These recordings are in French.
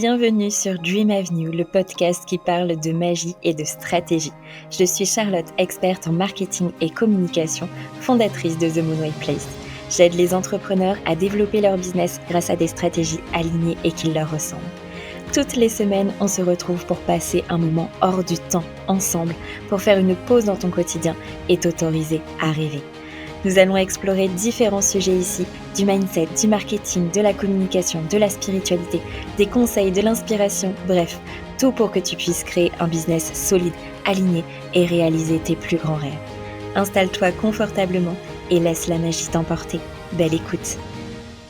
Bienvenue sur Dream Avenue, le podcast qui parle de magie et de stratégie. Je suis Charlotte, experte en marketing et communication, fondatrice de The Moonway Place. J'aide les entrepreneurs à développer leur business grâce à des stratégies alignées et qui leur ressemblent. Toutes les semaines, on se retrouve pour passer un moment hors du temps ensemble, pour faire une pause dans ton quotidien et t'autoriser à rêver. Nous allons explorer différents sujets ici, du mindset, du marketing, de la communication, de la spiritualité, des conseils, de l'inspiration, bref, tout pour que tu puisses créer un business solide, aligné et réaliser tes plus grands rêves. Installe-toi confortablement et laisse la magie t'emporter. Belle écoute!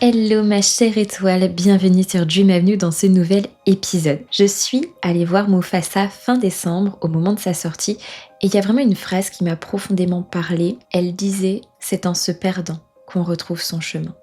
Hello ma chère étoile, bienvenue sur Dream Avenue dans ce nouvel épisode. Je suis allée voir Mufasa fin décembre au moment de sa sortie et il y a vraiment une phrase qui m'a profondément parlé. Elle disait « c'est en se perdant qu'on retrouve son chemin ».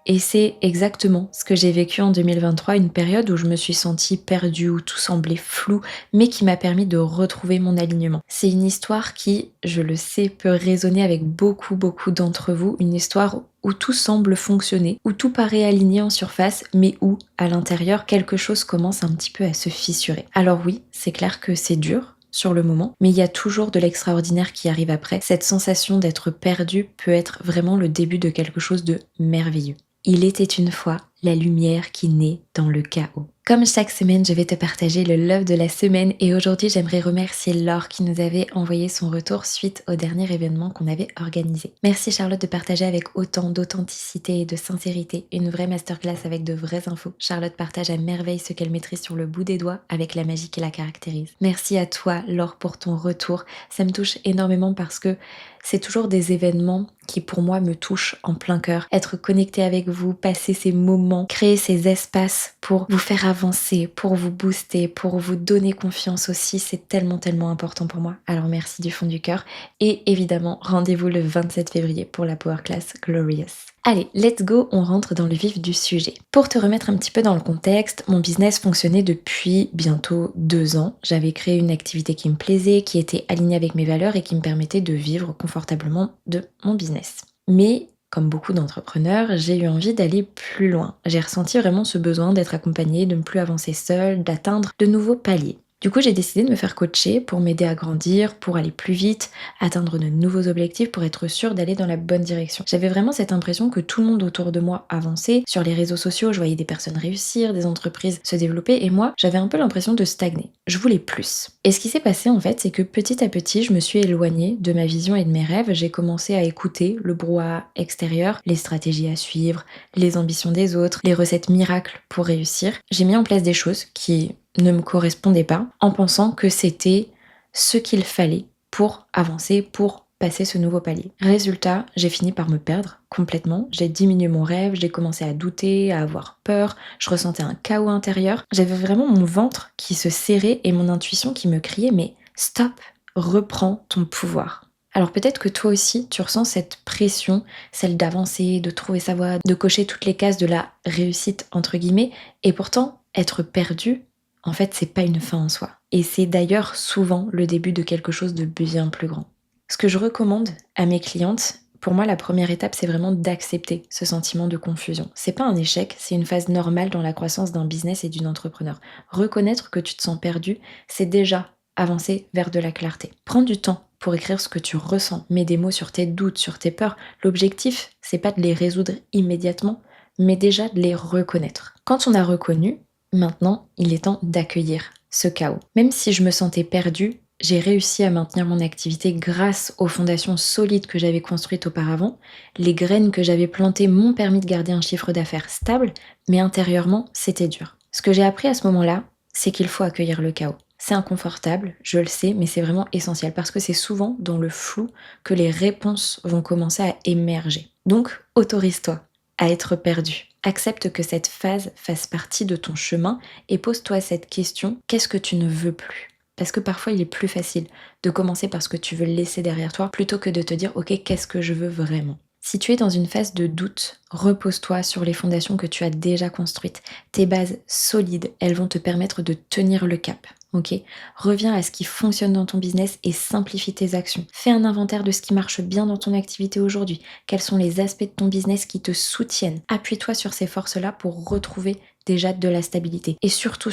Et c'est exactement ce que j'ai vécu en 2023, une période où je me suis sentie perdue, où tout semblait flou, mais qui m'a permis de retrouver mon alignement. C'est une histoire qui, je le sais, peut résonner avec beaucoup d'entre vous, une histoire où tout semble fonctionner, où tout paraît aligné en surface, mais où, à l'intérieur, quelque chose commence un petit peu à se fissurer. Alors oui, c'est clair que c'est dur sur le moment, mais il y a toujours de l'extraordinaire qui arrive après. Cette sensation d'être perdu peut être vraiment le début de quelque chose de merveilleux. Il était une fois la lumière qui naît dans le chaos. Comme chaque semaine, je vais te partager le love de la semaine et aujourd'hui, j'aimerais remercier Laure qui nous avait envoyé son retour suite au dernier événement qu'on avait organisé. Merci Charlotte de partager avec autant d'authenticité et de sincérité une vraie masterclass avec de vraies infos. Charlotte partage à merveille ce qu'elle maîtrise sur le bout des doigts avec la magie qui la caractérise. Merci à toi Laure pour ton retour. Ça me touche énormément parce que c'est toujours des événements qui pour moi me touchent en plein cœur. Être connecté avec vous, passer ces moments, créer ces espaces pour vous faire avancer, pour vous booster, pour vous donner confiance aussi, c'est tellement important pour moi. Alors merci du fond du cœur et évidemment rendez-vous le 27 février pour la Power Class Glorious. Allez, let's go, on rentre dans le vif du sujet. Pour te remettre un petit peu dans le contexte, mon business fonctionnait depuis bientôt 2 ans. J'avais créé une activité qui me plaisait, qui était alignée avec mes valeurs et qui me permettait de vivre confortablement de mon business. Mais comme beaucoup d'entrepreneurs, j'ai eu envie d'aller plus loin. J'ai ressenti vraiment ce besoin d'être accompagnée, de ne plus avancer seule, d'atteindre de nouveaux paliers. Du coup, j'ai décidé de me faire coacher pour m'aider à grandir, pour aller plus vite, atteindre de nouveaux objectifs, pour être sûre d'aller dans la bonne direction. J'avais vraiment cette impression que tout le monde autour de moi avançait. Sur les réseaux sociaux, je voyais des personnes réussir, des entreprises se développer et moi, j'avais un peu l'impression de stagner. Je voulais plus. Et ce qui s'est passé en fait, c'est que petit à petit, je me suis éloignée de ma vision et de mes rêves. J'ai commencé à écouter le brouhaha extérieur, les stratégies à suivre, les ambitions des autres, les recettes miracles pour réussir. J'ai mis en place des choses qui ne me correspondait pas en pensant que c'était ce qu'il fallait pour avancer, pour passer ce nouveau palier. Résultat, j'ai fini par me perdre complètement. J'ai diminué mon rêve, j'ai commencé à douter, à avoir peur, je ressentais un chaos intérieur. J'avais vraiment mon ventre qui se serrait et mon intuition qui me criait « mais stop, reprends ton pouvoir ». Alors peut-être que toi aussi, tu ressens cette pression, celle d'avancer, de trouver sa voie, de cocher toutes les cases de la réussite entre guillemets, et pourtant être perdu, en fait, c'est pas une fin en soi. Et c'est d'ailleurs souvent le début de quelque chose de bien plus grand. Ce que je recommande à mes clientes, pour moi, la première étape, c'est vraiment d'accepter ce sentiment de confusion. C'est pas un échec, c'est une phase normale dans la croissance d'un business et d'une entrepreneur. Reconnaître que tu te sens perdu, c'est déjà avancer vers de la clarté. Prends du temps pour écrire ce que tu ressens, mets des mots sur tes doutes, sur tes peurs. L'objectif, c'est pas de les résoudre immédiatement, mais déjà de les reconnaître. Quand on a reconnu, maintenant, il est temps d'accueillir ce chaos. Même si je me sentais perdue, j'ai réussi à maintenir mon activité grâce aux fondations solides que j'avais construites auparavant. Les graines que j'avais plantées m'ont permis de garder un chiffre d'affaires stable, mais intérieurement, c'était dur. Ce que j'ai appris à ce moment-là, c'est qu'il faut accueillir le chaos. C'est inconfortable, je le sais, mais c'est vraiment essentiel parce que c'est souvent dans le flou que les réponses vont commencer à émerger. Donc, autorise-toi à être perdu. Accepte que cette phase fasse partie de ton chemin et pose-toi cette question, qu'est-ce que tu ne veux plus ? Parce que parfois il est plus facile de commencer par ce que tu veux laisser derrière toi plutôt que de te dire ok, qu'est-ce que je veux vraiment ? Si tu es dans une phase de doute, repose-toi sur les fondations que tu as déjà construites. Tes bases solides, elles vont te permettre de tenir le cap. Ok ? Reviens à ce qui fonctionne dans ton business et simplifie tes actions. Fais un inventaire de ce qui marche bien dans ton activité aujourd'hui. Quels sont les aspects de ton business qui te soutiennent ? Appuie-toi sur ces forces-là pour retrouver déjà de la stabilité. Et surtout,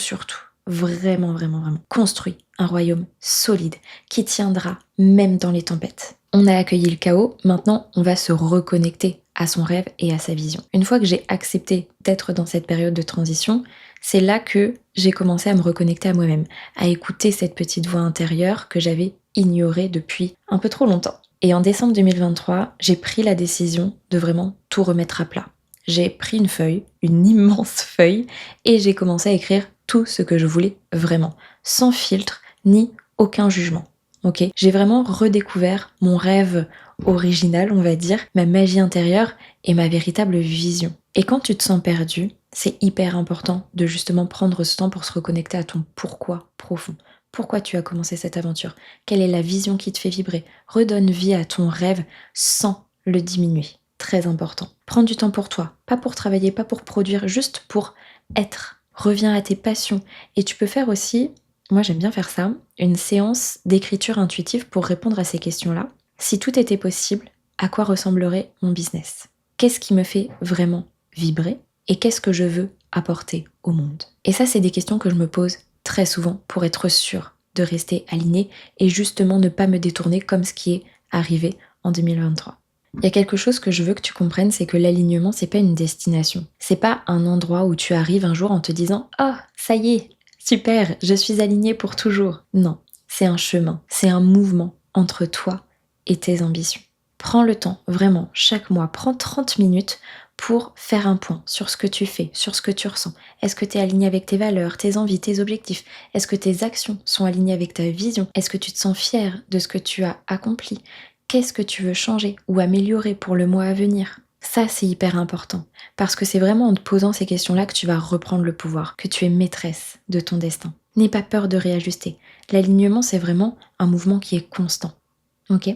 vraiment, construis un royaume solide qui tiendra même dans les tempêtes. On a accueilli le chaos, maintenant on va se reconnecter à son rêve et à sa vision. Une fois que j'ai accepté d'être dans cette période de transition, c'est là que j'ai commencé à me reconnecter à moi-même, à écouter cette petite voix intérieure que j'avais ignorée depuis un peu trop longtemps. Et en décembre 2023, j'ai pris la décision de vraiment tout remettre à plat. J'ai pris une feuille, une immense feuille, et j'ai commencé à écrire tout ce que je voulais vraiment, sans filtre ni aucun jugement. Ok, j'ai vraiment redécouvert mon rêve original, on va dire, ma magie intérieure et ma véritable vision. Et quand tu te sens perdu, c'est hyper important de justement prendre ce temps pour se reconnecter à ton pourquoi profond. Pourquoi tu as commencé cette aventure ? Quelle est la vision qui te fait vibrer ? Redonne vie à ton rêve sans le diminuer. Très important. Prends du temps pour toi, pas pour travailler, pas pour produire, juste pour être. Reviens à tes passions. Et tu peux faire aussi, moi j'aime bien faire ça, une séance d'écriture intuitive pour répondre à ces questions-là. Si tout était possible, à quoi ressemblerait mon business ? Qu'est-ce qui me fait vraiment vibrer ? Et qu'est-ce que je veux apporter au monde ? Et ça, c'est des questions que je me pose très souvent pour être sûre de rester alignée et justement ne pas me détourner comme ce qui est arrivé en 2023. Il y a quelque chose que je veux que tu comprennes, c'est que l'alignement, c'est pas une destination. C'est pas un endroit où tu arrives un jour en te disant « Oh, ça y est, super, je suis alignée pour toujours ». Non, c'est un chemin, c'est un mouvement entre toi et tes ambitions. Prends le temps, vraiment, chaque mois, prends 30 minutes pour faire un point sur ce que tu fais, sur ce que tu ressens. Est-ce que tu es aligné avec tes valeurs, tes envies, tes objectifs ? Est-ce que tes actions sont alignées avec ta vision ? Est-ce que tu te sens fier de ce que tu as accompli ? Qu'est-ce que tu veux changer ou améliorer pour le mois à venir ? Ça, c'est hyper important, parce que c'est vraiment en te posant ces questions-là que tu vas reprendre le pouvoir, que tu es maîtresse de ton destin. N'aie pas peur de réajuster. L'alignement, c'est vraiment un mouvement qui est constant. Ok ?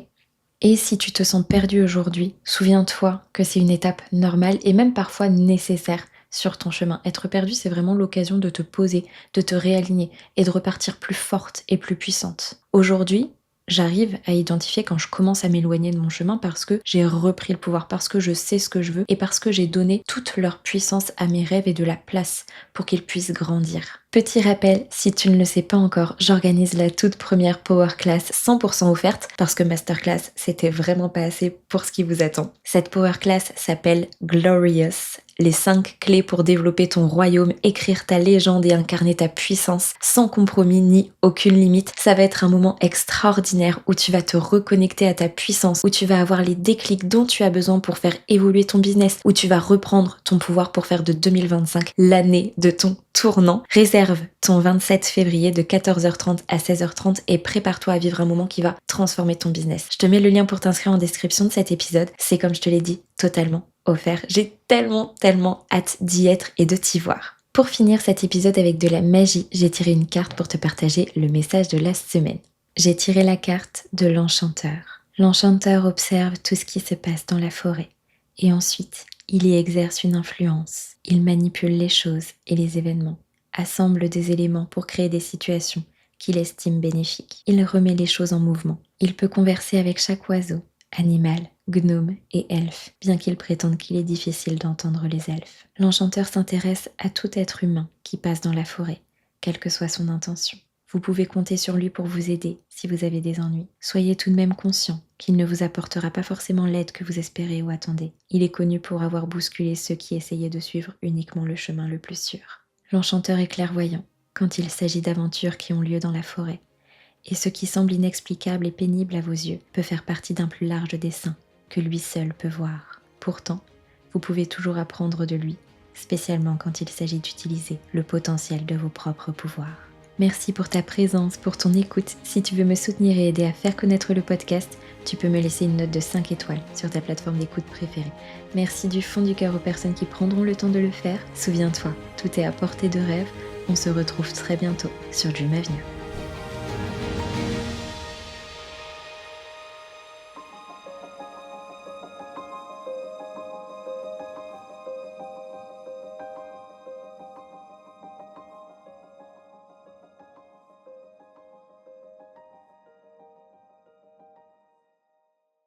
Et si tu te sens perdu aujourd'hui, souviens-toi que c'est une étape normale et même parfois nécessaire sur ton chemin. Être perdu, c'est vraiment l'occasion de te poser, de te réaligner et de repartir plus forte et plus puissante. Aujourd'hui, j'arrive à identifier quand je commence à m'éloigner de mon chemin parce que j'ai repris le pouvoir, parce que je sais ce que je veux et parce que j'ai donné toute leur puissance à mes rêves et de la place pour qu'ils puissent grandir. Petit rappel, si tu ne le sais pas encore, j'organise la toute première Power Class 100% offerte parce que Masterclass, c'était vraiment pas assez pour ce qui vous attend. Cette Power Class s'appelle Glorious, les 5 clés pour développer ton royaume, écrire ta légende et incarner ta puissance sans compromis ni aucune limite. Ça va être un moment extraordinaire où tu vas te reconnecter à ta puissance, où tu vas avoir les déclics dont tu as besoin pour faire évoluer ton business, où tu vas reprendre ton pouvoir pour faire de 2025 l'année de ton tournant. Réserve ton 27 février de 14h30 à 16h30 et prépare-toi à vivre un moment qui va transformer ton business. Je te mets le lien pour t'inscrire en description de cet épisode. C'est comme je te l'ai dit, totalement offert. J'ai tellement hâte d'y être et de t'y voir. Pour finir cet épisode avec de la magie, j'ai tiré une carte pour te partager le message de la semaine. J'ai tiré la carte de l'enchanteur. L'enchanteur observe tout ce qui se passe dans la forêt et ensuite il y exerce une influence. Il manipule les choses et les événements, assemble des éléments pour créer des situations qu'il estime bénéfiques. Il remet les choses en mouvement. Il peut converser avec chaque oiseau, animal, gnome et elfe, bien qu'il prétende qu'il est difficile d'entendre les elfes. L'enchanteur s'intéresse à tout être humain qui passe dans la forêt, quelle que soit son intention. Vous pouvez compter sur lui pour vous aider si vous avez des ennuis. Soyez tout de même conscient qu'il ne vous apportera pas forcément l'aide que vous espérez ou attendez. Il est connu pour avoir bousculé ceux qui essayaient de suivre uniquement le chemin le plus sûr. L'enchanteur est clairvoyant quand il s'agit d'aventures qui ont lieu dans la forêt. Et ce qui semble inexplicable et pénible à vos yeux peut faire partie d'un plus large dessein que lui seul peut voir. Pourtant, vous pouvez toujours apprendre de lui, spécialement quand il s'agit d'utiliser le potentiel de vos propres pouvoirs. Merci pour ta présence, pour ton écoute. Si tu veux me soutenir et aider à faire connaître le podcast, tu peux me laisser une note de 5 étoiles sur ta plateforme d'écoute préférée. Merci du fond du cœur aux personnes qui prendront le temps de le faire. Souviens-toi, tout est à portée de rêve. On se retrouve très bientôt sur Dream Avenue.